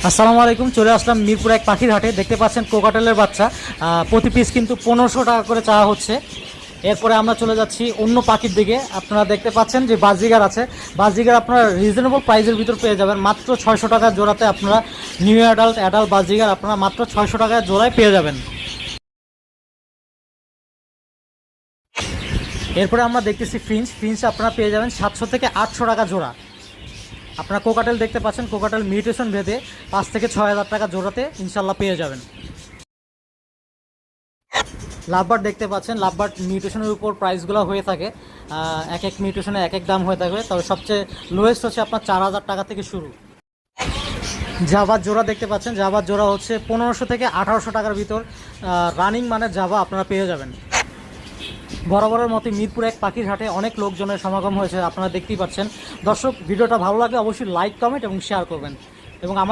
আসসালামু আলাইকুম। চলে আসলাম মিরপুর এক পাখির হাটে। দেখতে পাচ্ছেন কোকাটেলের বাচ্চা প্রতি পিস কিন্তু 1500 টাকা করে চাওয়া হচ্ছে। এরপরে আমরা চলে যাচ্ছি অন্য পাখির দিকে। আপনারা দেখতে পাচ্ছেন যে বাজিগার আছে। বাজিগার আপনারা রিজনেবল প্রাইসের ভিতর পেয়ে যাবেন মাত্র 600 টাকা জোড়াতে। আপনারা নিউ অ্যাডাল্ট বাজিগার আপনারা মাত্র 600 টাকায় জোড়ায় পেয়ে যাবেন। এরপরে আমরা দেখতেছি ফিঞ্চ আপনারা পেয়ে যাবেন 700 থেকে 800 টাকা জোড়া। আপনারা কোকাটেল দেখতে পাচ্ছেন, কোকাটেল মিউটেশন ভেদে 5 থেকে 6000 টাকা জোড়াতে ইনশাল্লাহ পেয়ে যাবেন। লাভবার্ড দেখতে পাচ্ছেন, লাভবার্ড মিউটেশনের উপর প্রাইসগুলো হয়ে থাকে, এক এক মিউটেশনে এক এক দাম হয়ে থাকবে। তবে সবচেয়ে লোয়েস্ট হচ্ছে আপনার 4000 টাকা থেকে শুরু। জাভার জোড়া দেখতে পাচ্ছেন, জাভার জোড়া হচ্ছে 1500 থেকে 1800 টাকার ভিতর। রানিং মানে জাভা আপনারা পেয়ে যাবেন। বরাবরের মতো মিরপুর এক পাখির হাটে অনেক লোকজনের সমাগম হয়েছে, আপনারা দেখতেই পাচ্ছেন। দর্শক, ভিডিওটা ভালো লাগলে অবশ্যই লাইক, কমেন্ট এবং শেয়ার করবেন এবং